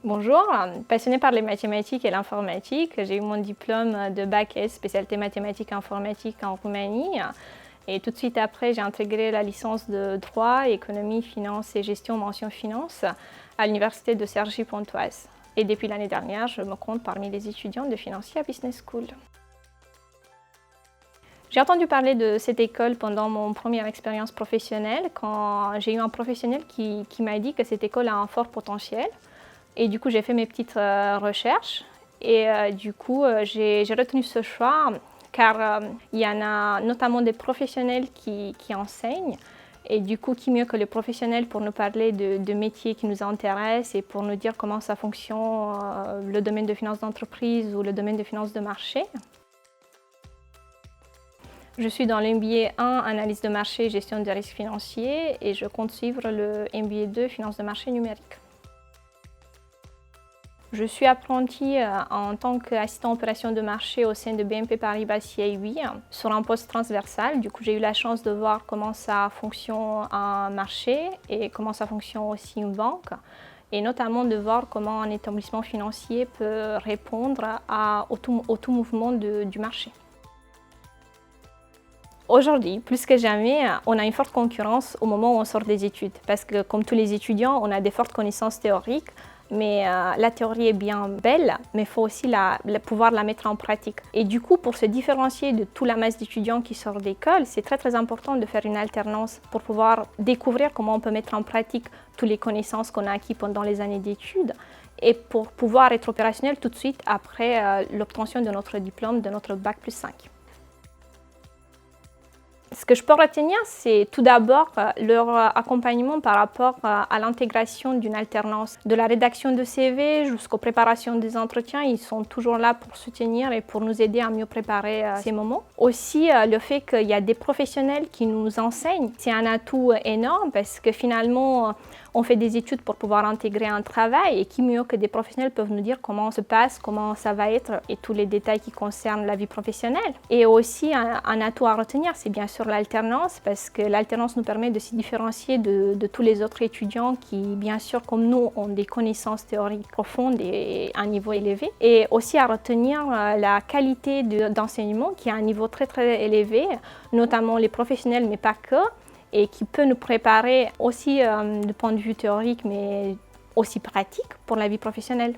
Bonjour, passionnée par les mathématiques et l'informatique, j'ai eu mon diplôme de bac S spécialité mathématiques et informatique en Roumanie. Et tout de suite après, j'ai intégré la licence de droit, économie, finance et gestion mention finance à l'université de Cergy-Pontoise. Et depuis l'année dernière, je me compte parmi les étudiants de Financière Business School. J'ai entendu parler de cette école pendant mon première expérience professionnelle, quand j'ai eu un professionnel qui m'a dit que cette école a un fort potentiel. Et du coup, j'ai fait mes petites recherches et j'ai retenu ce choix car il y en a notamment des professionnels qui enseignent. Et du coup, qui mieux que les professionnels pour nous parler de métiers qui nous intéressent et pour nous dire comment ça fonctionne, le domaine de finance d'entreprise ou le domaine de finance de marché. Je suis dans l'MBA 1, analyse de marché et gestion des risques financiers et je compte suivre le MBA 2, finance de marché numérique. Je suis apprentie en tant qu'assistant opération de marché au sein de BNP Paribas CIB sur un poste transversal. Du coup, j'ai eu la chance de voir comment ça fonctionne un marché et comment ça fonctionne aussi une banque. Et notamment de voir comment un établissement financier peut répondre au tout mouvement du marché. Aujourd'hui, plus que jamais, on a une forte concurrence au moment où on sort des études. Parce que comme tous les étudiants, on a des fortes connaissances théoriques. Mais la théorie est bien belle, mais il faut aussi pouvoir la mettre en pratique. Et du coup, pour se différencier de toute la masse d'étudiants qui sortent d'école, c'est très important de faire une alternance pour pouvoir découvrir comment on peut mettre en pratique toutes les connaissances qu'on a acquises pendant les années d'études et pour pouvoir être opérationnel tout de suite après l'obtention de notre diplôme, de notre bac plus 5. Ce que je peux retenir, c'est tout d'abord leur accompagnement par rapport à l'intégration d'une alternance. De la rédaction de CV jusqu'aux préparations des entretiens, ils sont toujours là pour soutenir et pour nous aider à mieux préparer ces moments. Aussi, le fait qu'il y a des professionnels qui nous enseignent, c'est un atout énorme parce que finalement, on fait des études pour pouvoir intégrer un travail et qui mieux que des professionnels peuvent nous dire comment se passe, comment ça va être et tous les détails qui concernent la vie professionnelle. Et aussi, un atout à retenir, c'est bien sûr l'alternance parce que l'alternance nous permet de se différencier de tous les autres étudiants qui, bien sûr, comme nous, ont des connaissances théoriques profondes et à un niveau élevé. Et aussi à retenir la qualité d'enseignement qui est à un niveau très élevé, notamment les professionnels, mais pas que, et qui peut nous préparer aussi du point de vue théorique, mais aussi pratique pour la vie professionnelle.